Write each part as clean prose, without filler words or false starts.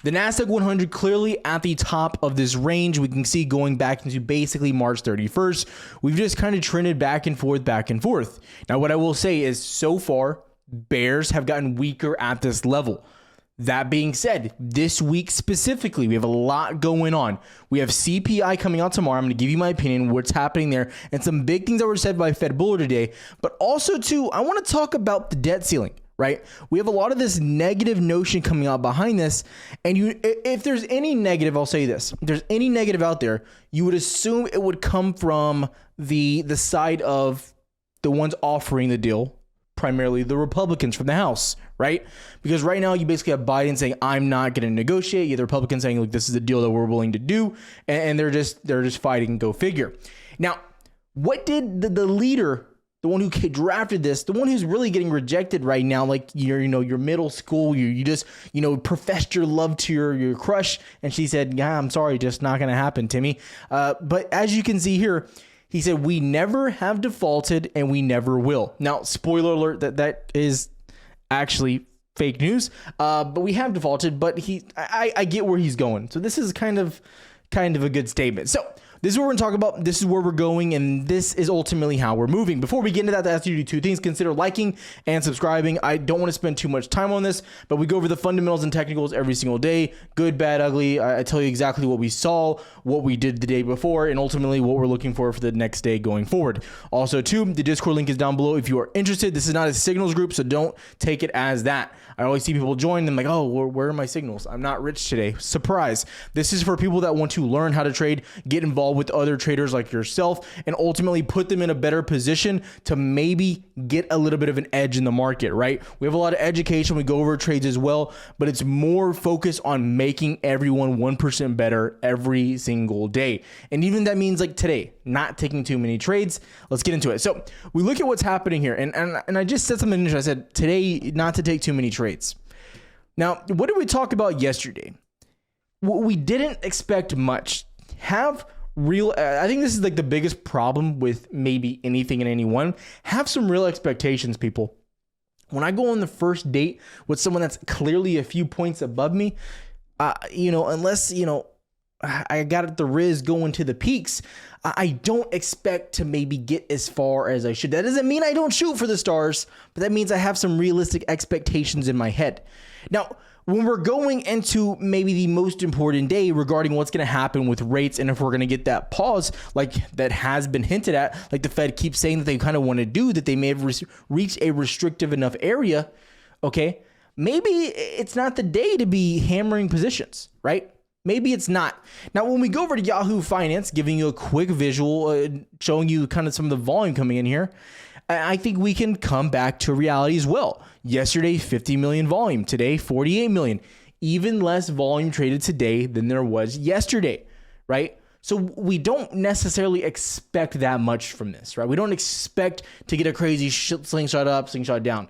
The Nasdaq 100 clearly at the top of this range. We can see going back into basically March 31st. We've just kind of trended back and forth, back and forth. Now, what I will say is so far, bears have gotten weaker at this level. That being said, this week specifically, we have a lot going on. We have CPI coming out tomorrow. I'm going to give you my opinion, what's happening there, and some big things that were said by Fed Bullard today. But also, too, I want to talk about the debt ceiling, right? We have a lot of this negative notion coming out behind this. And if there's any negative, I'll say this. If there's any negative out there, you would assume it would come from the side of the ones offering the deal, primarily the Republicans from the House, right? Because right now you basically have Biden saying, I'm not going to negotiate. You have the Republicans saying, look, this is the deal that we're willing to do. And they're just fighting, go figure. Now, what did the leader, the one who drafted this, the one who's really getting rejected right now, like your middle school, you just, professed your love to your crush. And she said, yeah, I'm sorry, just not going to happen, Timmy. But as you can see here, he said, we never have defaulted and we never will. Now, spoiler alert, that is actually fake news. But we have defaulted, but I get where he's going. So this is kind of a good statement. So this is what we're going to talk about. This is where we're going, and this is ultimately how we're moving. Before we get into that, I ask you to do two things. Consider liking and subscribing. I don't want to spend too much time on this, but we go over the fundamentals and technicals every single day. Good, bad, ugly. I tell you exactly what we saw, what we did the day before, and ultimately what we're looking for the next day going forward. Also, too, the Discord link is down below if you are interested. This is not a signals group, so don't take it as that. I always see people join them like, oh, where are my signals? I'm not rich today. Surprise. This is for people that want to learn how to trade, get involved with other traders like yourself, and ultimately put them in a better position to maybe get a little bit of an edge in the market, right? We have a lot of education. We go over trades as well, but it's more focused on making everyone 1% better every single day. And even that means like today, not taking too many trades. Let's get into it. So we look at what's happening here. And I just said something interesting. I said today, not to take too many trades. Now, what did we talk about yesterday? We didn't expect much. I think this is like the biggest problem with maybe anything and anyone. Have some real expectations, people. When I go on the first date with someone that's clearly a few points above me, unless, I got the Riz going to the peaks, I don't expect to maybe get as far as I should. That doesn't mean I don't shoot for the stars, but that means I have some realistic expectations in my head. Now, when we're going into maybe the most important day regarding what's going to happen with rates and if we're going to get that pause like that has been hinted at, like the Fed keeps saying that they kind of want to do, that they may have reached a restrictive enough area, okay, maybe it's not the day to be hammering positions, right? Maybe it's not. Now, when we go over to Yahoo Finance, giving you a quick visual, showing you kind of some of the volume coming in here, I think we can come back to reality as well. Yesterday, 50 million volume. Today, 48 million. Even less volume traded today than there was yesterday, right? So we don't necessarily expect that much from this, right? We don't expect to get a crazy slingshot up, slingshot down.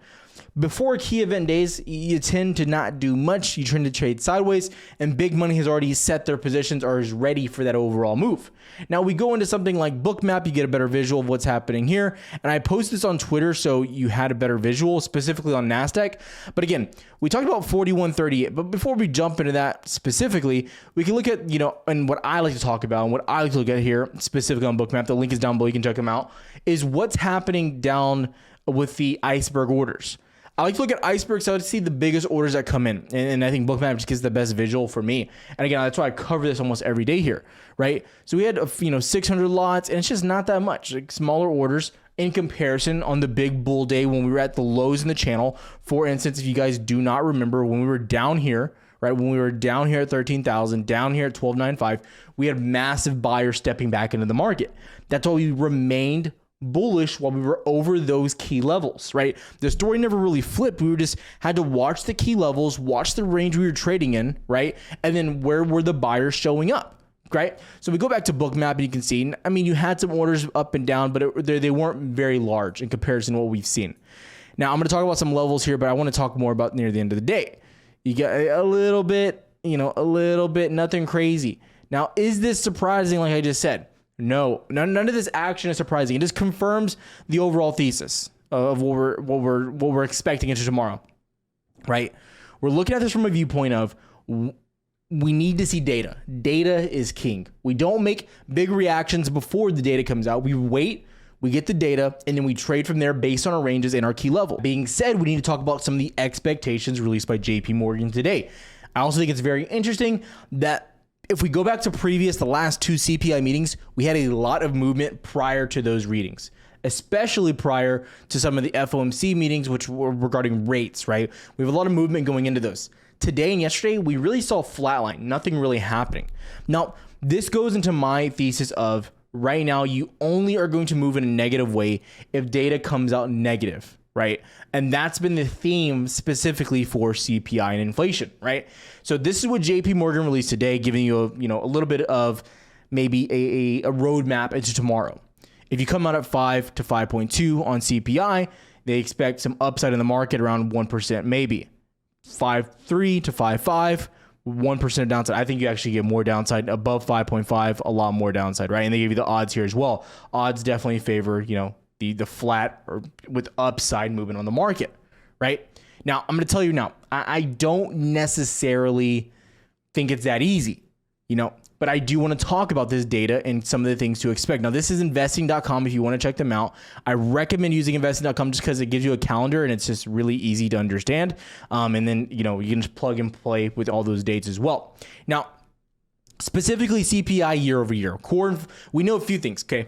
Before key event days, you tend to not do much. You tend to trade sideways, and big money has already set their positions or is ready for that overall move. Now we go into something like Bookmap, you get a better visual of what's happening here. And I posted this on Twitter so you had a better visual, specifically on NASDAQ. But again, we talked about 4138. But before we jump into that specifically, we can look at, and what I like to talk about and what I like to look at here, specifically on Bookmap, the link is down below, you can check them out, is what's happening down with the iceberg orders. I like to look at icebergs so I like to see the biggest orders that come in. And I think Bookmap just gives the best visual for me. And again, that's why I cover this almost every day here, right? So we had 600 lots, and it's just not that much, like smaller orders in comparison on the big bull day when we were at the lows in the channel. For instance, if you guys do not remember, when we were down here, right, when we were down here at 13,000, down here at 12.95, we had massive buyers stepping back into the market. That's why we remained bullish while we were over those key levels, right? The story never really flipped. We just had to watch the key levels, watch the range we were trading in, right? And then where were the buyers showing up, right? So we go back to Bookmap and you can see, you had some orders up and down, but they weren't very large in comparison to what we've seen. Now I'm going to talk about some levels here, but I want to talk more about near the end of the day. You got a little bit, nothing crazy. Now, is this surprising? Like I just said, no, none of this action is surprising. It just confirms the overall thesis of what we're expecting into tomorrow, right? We're looking at this from a viewpoint of we need to see data. Data is king. We don't make big reactions before the data comes out. We wait, we get the data, and then we trade from there based on our ranges and our key level. Being said, we need to talk about some of the expectations released by JP Morgan today. I also think it's very interesting that if we go back to the last two CPI meetings, we had a lot of movement prior to those readings, especially prior to some of the FOMC meetings, which were regarding rates, right? We have a lot of movement going into those. Today and yesterday, we really saw flatline, nothing really happening. Now, this goes into my thesis of right now, you only are going to move in a negative way if data comes out negative, right? And that's been the theme specifically for CPI and inflation, right? So this is what JP Morgan released today, giving you a little bit of maybe a roadmap into tomorrow. If you come out at 5 to 5.2 on CPI, they expect some upside in the market around 1%, maybe 5.3 to 5.5. 1% downside. I think you actually get more downside above 5.5, a lot more downside, right? And they give you the odds here as well. Odds definitely favor, the flat or with upside movement on the market, right? Now, I'm going to tell you now, I don't necessarily think it's that easy, but I do want to talk about this data and some of the things to expect. Now, this is investing.com if you want to check them out. I recommend using investing.com just because it gives you a calendar and it's just really easy to understand. And then, you can just plug and play with all those dates as well. Now, specifically CPI year over year. We know a few things, okay?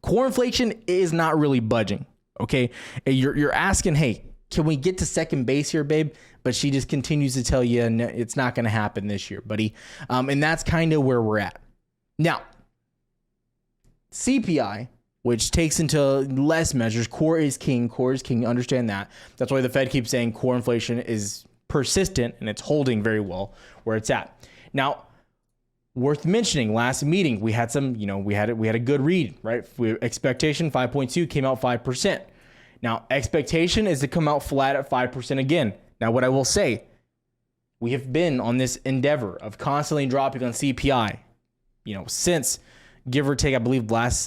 Core inflation is not really budging, okay? You're asking, hey, can we get to second base here, babe? But she just continues to tell you, no, it's not going to happen this year, buddy. And that's kind of where we're at. Now, CPI, which takes into less measures, core is king, understand that. That's why the Fed keeps saying core inflation is persistent and it's holding very well where it's at. Now, worth mentioning, last meeting, we had some, we had a good read, right? Expectation 5.2 came out 5%. Now, expectation is to come out flat at 5% again. Now, what I will say, we have been on this endeavor of constantly dropping on CPI, since give or take, I believe last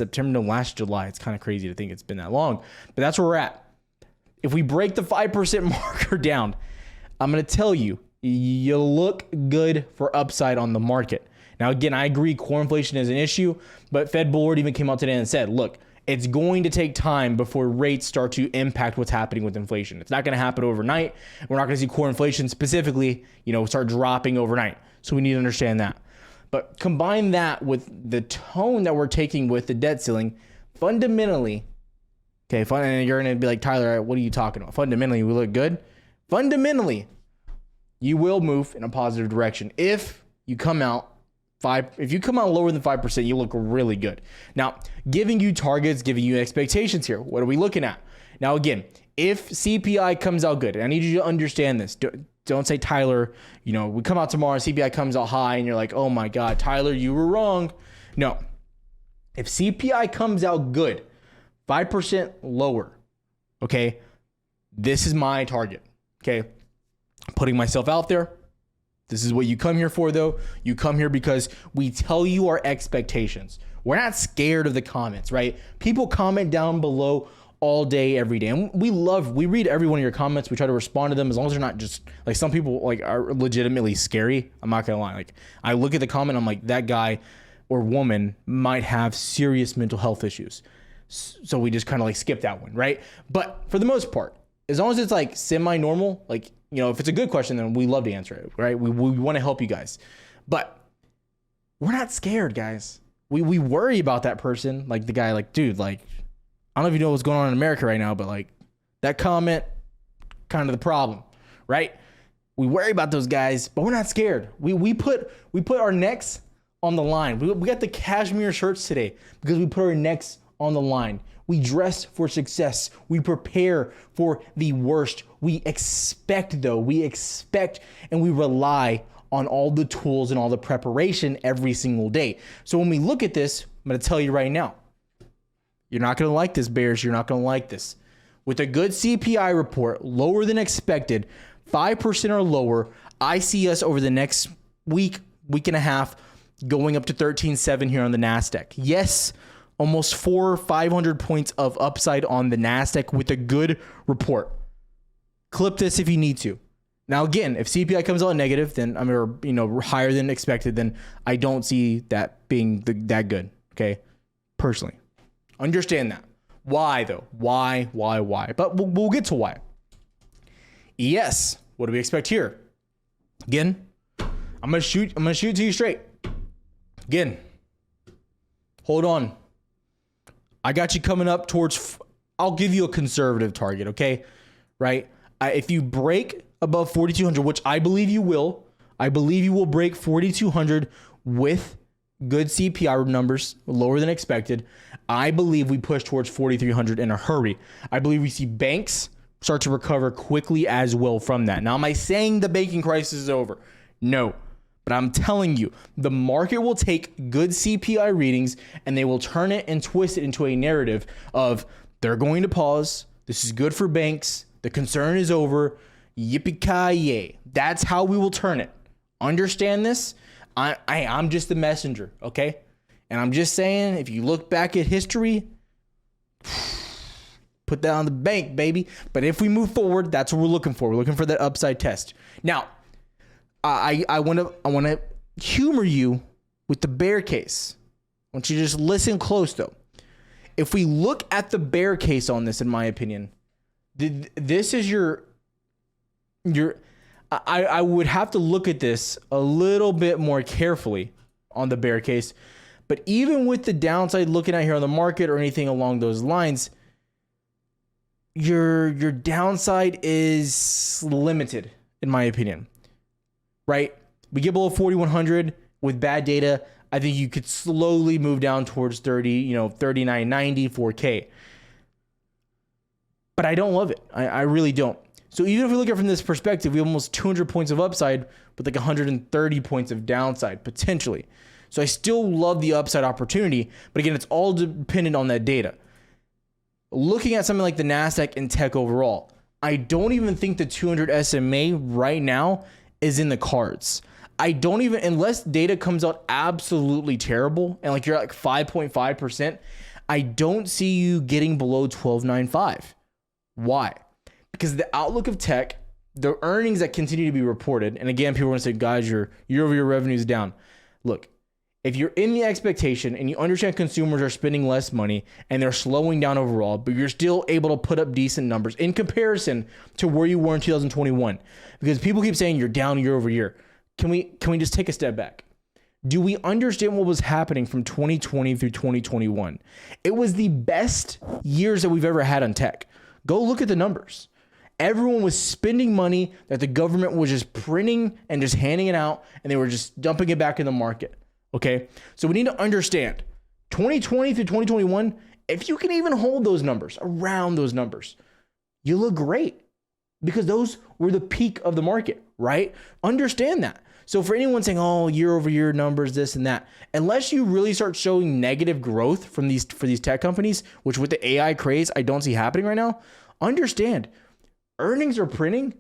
July. It's kind of crazy to think it's been that long, but that's where we're at. If we break the 5% marker down, I'm going to tell you, you look good for upside on the market. Now, again, I agree core inflation is an issue, but Fed Board even came out today and said, look, it's going to take time before rates start to impact what's happening with inflation. It's not going to happen overnight. We're not going to see core inflation specifically, start dropping overnight. So we need to understand that. But combine that with the tone that we're taking with the debt ceiling, fundamentally, and you're going to be like, Tyler, what are you talking about? Fundamentally, we look good. Fundamentally, you will move in a positive direction. If you come out lower than 5%, you look really good. Now, giving you targets, giving you expectations here. What are we looking at? Now, again, if CPI comes out good, and I need you to understand this. Don't say, Tyler, we come out tomorrow and CPI comes out high and you're like, oh my God, Tyler, you were wrong. No. If CPI comes out good, 5% lower, okay, this is my target, okay? Putting myself out there. This is what you come here for, though. You come here because we tell you our expectations. We're not scared of the comments, right? People comment down below all day, every day. And we read every one of your comments. We try to respond to them as long as they're not just like some people are legitimately scary. I'm not going to lie. I look at the comment, I'm like, that guy or woman might have serious mental health issues. So we just kind of skip that one, right? But for the most part, as long as it's semi-normal, if it's a good question, then we love to answer it, right? We want to help you guys. But we're not scared, guys. We worry about that person, the guy, dude, I don't know if you know what's going on in America right now, but that comment, kind of the problem, right? We worry about those guys, but we're not scared. We put our necks on the line. We got the cashmere shirts today because we put our necks on the line. We dress for success. We prepare for the worst. We expect and we rely on all the tools and all the preparation every single day. So when we look at this, I'm going to tell you right now, you're not going to like this, Bears. You're not going to like this. With a good CPI report, lower than expected, 5% or lower, I see us over the next week and a half, going up to 13.7 here on the NASDAQ. Yes, almost 400 or 500 points of upside on the NASDAQ with a good report. Clip this if you need to. Now, again, if CPI comes out negative, then or higher than expected, then I don't see that being that good. Okay, personally, understand that. Why though? Why? But we'll get to why. ES. What do we expect here? Again, I'm gonna shoot to you straight. Again, hold on. I got you coming up towards. I'll give you a conservative target. Okay, right? If you break above 4,200, which I believe you will, break 4,200 with good CPI numbers, lower than expected. I believe we push towards 4,300 in a hurry. I believe we see banks start to recover quickly as well from that. Now, am I saying the banking crisis is over? No. But I'm telling you, the market will take good CPI readings and they will turn it and twist it into a narrative of they're going to pause. This is good for banks. The concern is over. Yippee-ki-yay. That's how we will turn it. Understand this? I'm just the messenger, okay? And I'm just saying, if you look back at history, put that on the bank, baby. But if we move forward, that's what we're looking for. We're looking for that upside test. Now, I want to humor you with the bear case. I want you to just listen close, though. If we look at the bear case on this, in my opinion, this is I would have to look at this a little bit more carefully on the bear case. But even with the downside looking at here on the market or anything along those lines, your downside is limited, in my opinion. Right? We get below 4,100 with bad data. I think you could slowly move down towards 39.90, 4K. But I don't love it. I really don't. So even if we look at it from this perspective, we have almost 200 points of upside with like 130 points of downside potentially. So I still love the upside opportunity, but again, it's all dependent on that data. Looking at something like the NASDAQ and tech overall, I don't even think the 200 SMA right now is in the cards. I don't even, unless data comes out absolutely terrible and like you're at like 5.5%, I don't see you getting below 12.95. Why? Because the outlook of tech, the earnings that continue to be reported, and again, people are going to say, guys, your year-over-year revenue is down. Look, if you're in the expectation and you understand consumers are spending less money and they're slowing down overall, but you're still able to put up decent numbers in comparison to where you were in 2021, because people keep saying you're down year over year. Can we just take a step back? Do we understand what was happening from 2020 through 2021? It was the best years that we've ever had on tech. Go look at the numbers. Everyone was spending money that the government was just printing and just handing it out, and they were just dumping it back in the market. Okay, so we need to understand 2020 through 2021, if you can even hold those numbers, around those numbers, you look great because those were the peak of the market, right? Understand that. So for anyone saying, oh, year over year numbers, this and that, unless you really start showing negative growth for these tech companies, which with the AI craze, I don't see happening right now, understand earnings are printing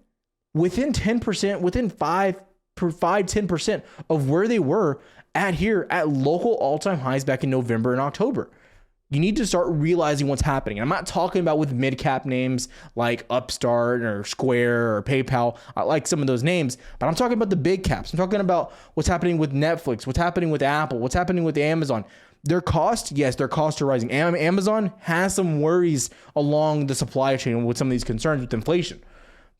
within 10%, within 10% of where they were at local all-time highs back in November and October. You need to start realizing what's happening. I'm not talking about with mid-cap names like Upstart or Square or PayPal. I like some of those names, but I'm talking about the big caps. I'm talking about what's happening with Netflix, what's happening with Apple, what's happening with Amazon. Their costs are rising. Amazon has some worries along the supply chain with some of these concerns with inflation.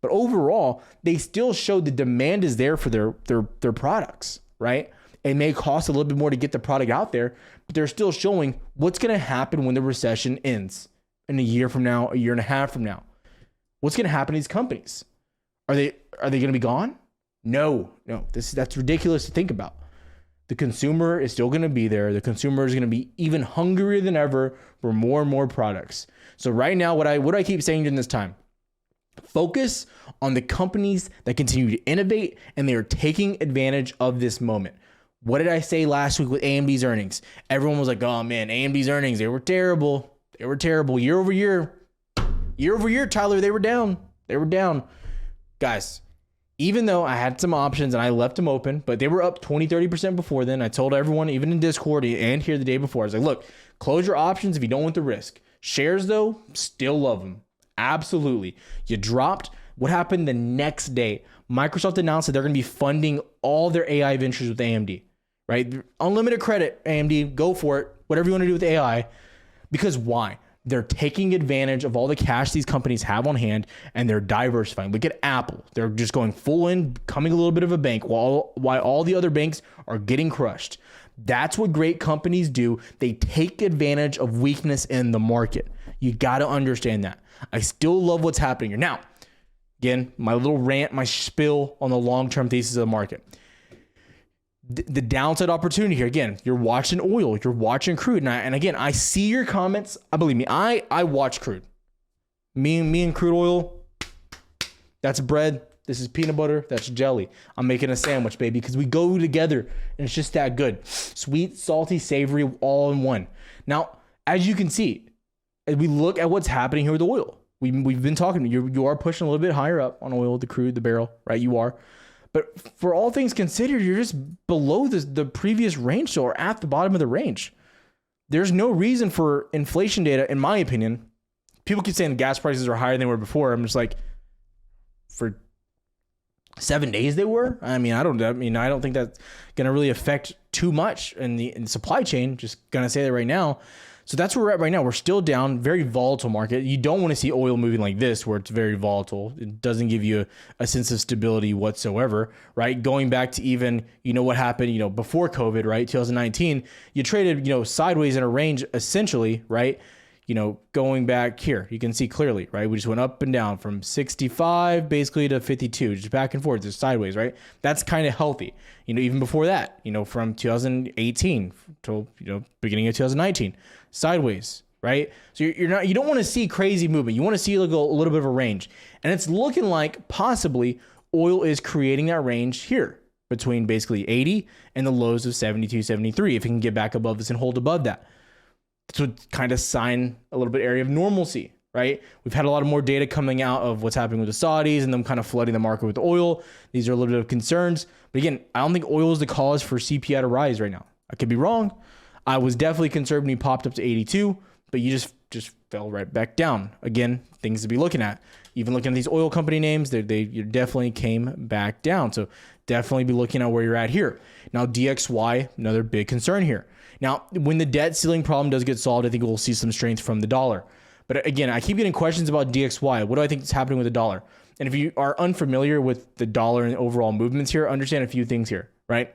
But overall, they still show the demand is there for their products, right? It may cost a little bit more to get the product out there, but they're still showing what's going to happen when the recession ends in a year from now, a year and a half from now. What's going to happen to these companies? Are they going to be gone? No. That's ridiculous to think about. The consumer is still going to be there. The consumer is going to be even hungrier than ever for more and more products. So right now, what I keep saying during this time, focus on the companies that continue to innovate and they are taking advantage of this moment. What did I say last week with AMD's earnings? Everyone was like, oh man, AMD's earnings, they were terrible. They were terrible. Year over year, Tyler, they were down. Guys, even though I had some options and I left them open, but they were up 20, 30% before then. I told everyone, even in Discord and here the day before, I was like, look, close your options if you don't want the risk. Shares though, still love them. Absolutely. You dropped. What happened the next day? Microsoft announced that they're going to be funding all their AI ventures with AMD, right? Unlimited credit, AMD, go for it. Whatever you want to do with AI. Because why? They're taking advantage of all the cash these companies have on hand, and they're diversifying. Look at Apple. They're just going full in, becoming a little bit of a bank while all the other banks are getting crushed. That's what great companies do. They take advantage of weakness in the market. You got to understand that. I still love what's happening here. Now, again, my little rant, my spill on the long-term thesis of the market. The downside opportunity here, again, you're watching oil, you're watching crude. And again, I see your comments. Believe me, I watch crude. Me and crude oil, that's bread. This is peanut butter. That's jelly. I'm making a sandwich, baby, because we go together and it's just that good. Sweet, salty, savory, all in one. Now, as you can see, as we look at what's happening here with oil, we've been talking, you are pushing a little bit higher up on oil, the crude, the barrel, right? You are. But for all things considered, you're just below the previous range, so or at the bottom of the range. There's no reason for inflation data, in my opinion. People keep saying the gas prices are higher than they were before. I'm just like, for 7 days they were. I don't think that's gonna really affect too much in the supply chain. Just gonna say that right now. So that's where we're at right now. We're still down, very volatile market. You don't want to see oil moving like this, where it's very volatile. It doesn't give you a sense of stability whatsoever, right? Going back to even, what happened, before COVID, right? 2019, you traded, sideways in a range essentially, right? Going back here, you can see clearly, right? We just went up and down from 65 basically to 52, just back and forth, just sideways, right? That's kind of healthy. Even before that, from 2018 till, beginning of 2019, sideways, right? So you don't want to see crazy movement. You want to see like a little bit of a range. And it's looking like possibly oil is creating that range here between basically 80 and the lows of 72, 73. If it can get back above this and hold above that. This would kind of sign a little bit area of normalcy, right? We've had a lot of more data coming out of what's happening with the Saudis and them kind of flooding the market with oil. These are a little bit of concerns. But again, I don't think oil is the cause for CPI to rise right now. I could be wrong. I was definitely concerned when he popped up to 82, but you just fell right back down. Again, things to be looking at. Even looking at these oil company names, they definitely came back down. So definitely be looking at where you're at here. Now, DXY, another big concern here. Now, when the debt ceiling problem does get solved, I think we'll see some strength from the dollar. But again, I keep getting questions about DXY. What do I think is happening with the dollar? And if you are unfamiliar with the dollar and overall movements here, understand a few things here, right?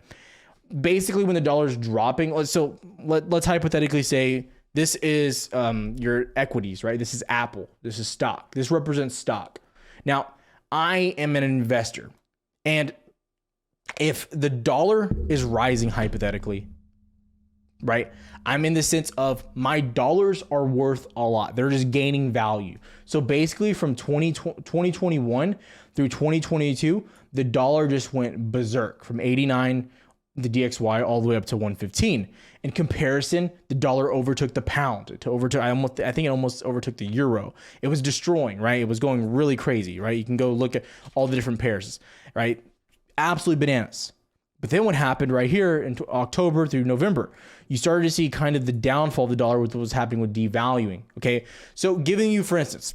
Basically, when the dollar is dropping, let's hypothetically say this is your equities, right? This is Apple. This is stock. This represents stock. Now, I am an investor. And if the dollar is rising hypothetically, right? I'm in the sense of my dollars are worth a lot. They're just gaining value. So basically from 2021 through 2022, the dollar just went berserk from 89, the DXY, all the way up to 115. In comparison, the dollar overtook the pound. I think it almost overtook the euro. It was destroying, right? It was going really crazy, right? You can go look at all the different pairs, right? Absolutely bananas. But then what happened right here in October through November, you started to see kind of the downfall of the dollar with what was happening with devaluing. Okay. So giving you, for instance,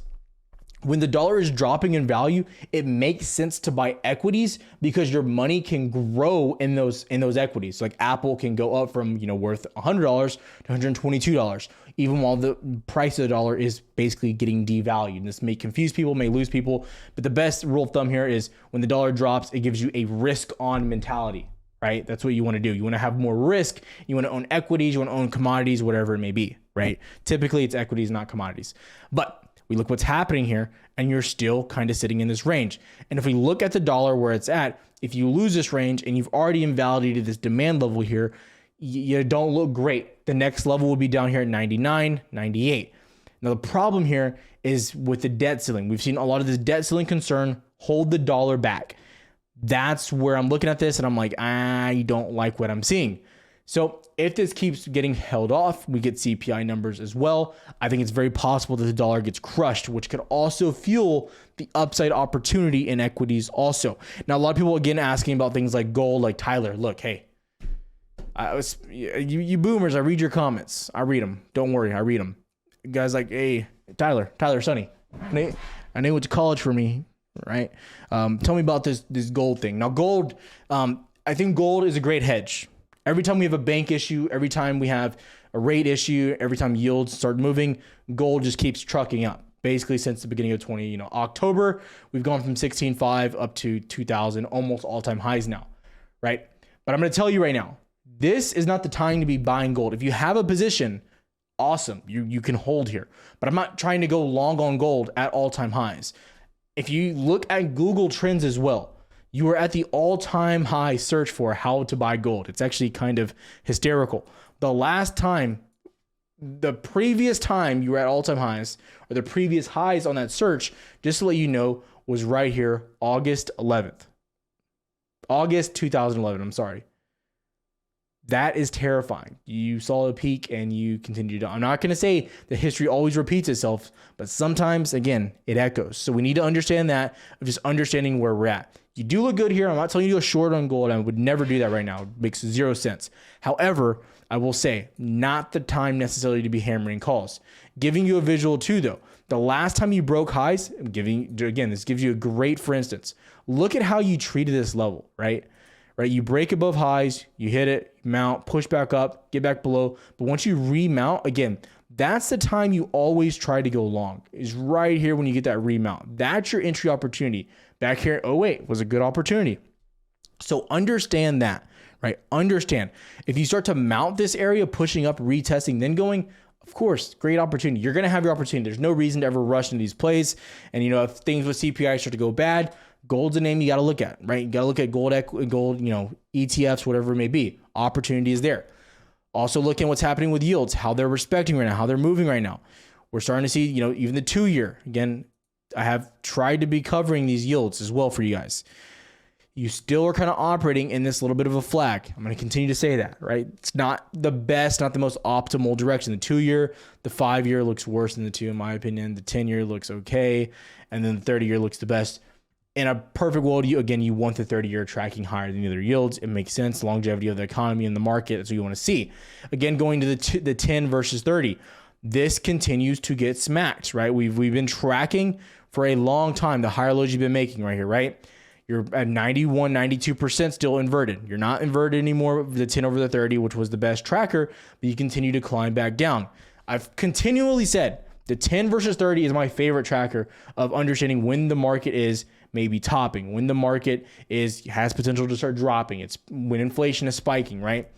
when the dollar is dropping in value, it makes sense to buy equities because your money can grow in those equities. So like Apple can go up from, worth $100 to $122, even while the price of the dollar is basically getting devalued. And this may confuse people, may lose people, but the best rule of thumb here is when the dollar drops, it gives you a risk on mentality. Right? That's what you want to do. You want to have more risk. You want to own equities. You want to own commodities, whatever it may be, right? Typically it's equities, not commodities. But we look what's happening here and you're still kind of sitting in this range. And if we look at the dollar where it's at, if you lose this range and you've already invalidated this demand level here, you don't look great. The next level will be down here at 99, 98. Now the problem here is with the debt ceiling. We've seen a lot of this debt ceiling concern hold the dollar back. That's where I'm looking at this and I'm like, I don't like what I'm seeing. So if this keeps getting held off, we get CPI numbers as well. I think it's very possible that the dollar gets crushed, which could also fuel the upside opportunity in equities also. Now, a lot of people, again, asking about things like gold, like Tyler, look, hey, you boomers, I read your comments. I read them. Don't worry, I read them. Guys like, hey, Tyler, Sonny, I know you went to college for me. right? Tell me about this gold thing. Now, gold, I think gold is a great hedge. Every time we have a bank issue, every time we have a rate issue, every time yields start moving, gold just keeps trucking up. Basically, since the beginning of October, we've gone from 16.5 up to 2,000, almost all-time highs now, right? But I'm going to tell you right now, this is not the time to be buying gold. If you have a position, awesome, you can hold here. But I'm not trying to go long on gold at all-time highs. If you look at Google Trends as well, you are at the all-time high search for how to buy gold. It's actually kind of hysterical. The previous time you were at all-time highs, or the previous highs on that search, just to let you know, was right here, August 2011, I'm sorry. That is terrifying. You saw a peak and you continued on. I'm not going to say that history always repeats itself, but sometimes, again, it echoes. So we need to understand that, of just understanding where we're at. You do look good here. I'm not telling you to go short on gold. I would never do that right now. It makes zero sense. However, I will say, not the time necessarily to be hammering calls. Giving you a visual too, though. The last time you broke highs, this gives you a great, for instance, look at how you treated this level, right? You break above highs, you hit it, mount, push back up, get back below. But once you remount, again, that's the time you always try to go long, is right here when you get that remount. That's your entry opportunity. Back here, oh wait, was a good opportunity. So understand that, right? Understand. If you start to mount this area, pushing up, retesting, then going, of course, great opportunity. You're going to have your opportunity. There's no reason to ever rush into these plays. And, if things with CPI start to go bad, gold's a name you got to look at, right? You got to look at gold, ETFs, whatever it may be. Opportunity is there. Also look at what's happening with yields, how they're respecting right now, how they're moving right now. We're starting to see, even the 2-year. Again, I have tried to be covering these yields as well for you guys. You still are kind of operating in this little bit of a flag. I'm going to continue to say that, right? It's not the best, not the most optimal direction. The 2-year, the 5-year looks worse than the 2, in my opinion. The 10-year looks okay. And then the 30-year looks the best. In a perfect world, you want the 30-year tracking higher than the other yields. It makes sense. Longevity of the economy and the market. That's what you want to see. Again, going to the 10 versus 30. This continues to get smacked, right? We've been tracking for a long time the higher lows you've been making right here, right? You're at 91, 92% still inverted. You're not inverted anymore with the 10 over the 30, which was the best tracker, but you continue to climb back down. I've continually said the 10 versus 30 is my favorite tracker of understanding when the market is maybe topping, when the market has potential to start dropping. It's when inflation is spiking, right?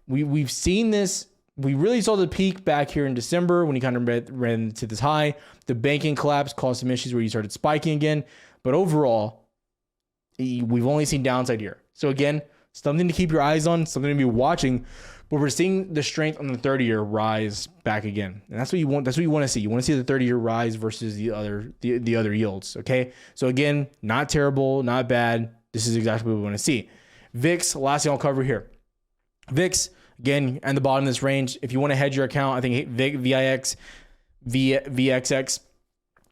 We've seen this. We really saw the peak back here in December when you kind of ran to this high. The banking collapse caused some issues where you started spiking again. But overall, we've only seen downside here. So again, something to keep your eyes on, something to be watching. But we're seeing the strength on the 30-year rise back again. And that's what you want. That's what you want to see. You want to see the 30-year rise versus the other yields. Okay. So again, not terrible, not bad. This is exactly what we want to see. VIX, last thing I'll cover here. VIX, again, at the bottom of this range. If you want to hedge your account, I think VXX,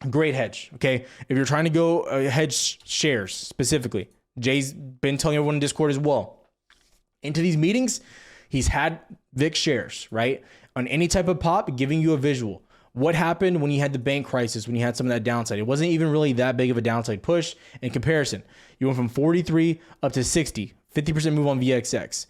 great hedge. Okay. If you're trying to go hedge shares specifically, Jay's been telling everyone in Discord as well. Into these meetings, he's had VIX shares, right? On any type of pop, giving you a visual. What happened when you had the bank crisis, when you had some of that downside? It wasn't even really that big of a downside push in comparison. You went from 43 up to 60, 50% move on VXX.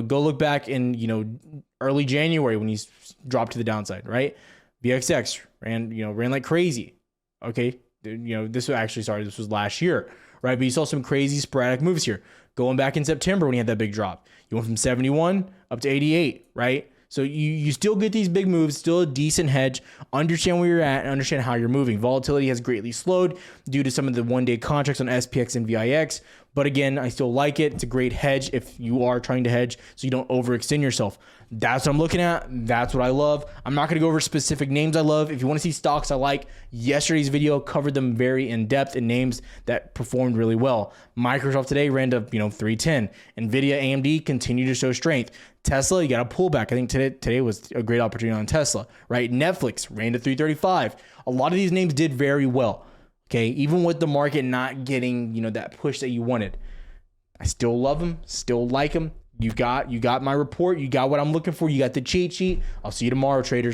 Go look back in, early January when he's dropped to the downside, right? VXX ran like crazy. Okay. This was last year, right? But you saw some crazy sporadic moves here. Going back in September when he had that big drop. You went from 71 up to 88, right? So you still get these big moves, still a decent hedge. Understand where you're at and understand how you're moving. Volatility has greatly slowed due to some of the one-day contracts on SPX and VIX. But again, I still like it. It's a great hedge if you are trying to hedge so you don't overextend yourself. That's what I'm looking at. That's what I love. I'm not going to go over specific names I love. If you want to see stocks I like, yesterday's video covered them very in depth and names that performed really well. Microsoft today ran to 310. Nvidia, AMD continue to show strength. Tesla, you got a pullback. I think today was a great opportunity on Tesla, right? Netflix ran to 335. A lot of these names did very well. Okay, even with the market not getting, that push that you wanted. I still love them, still like them. You got my report. You got what I'm looking for. You got the cheat sheet. I'll see you tomorrow, traders.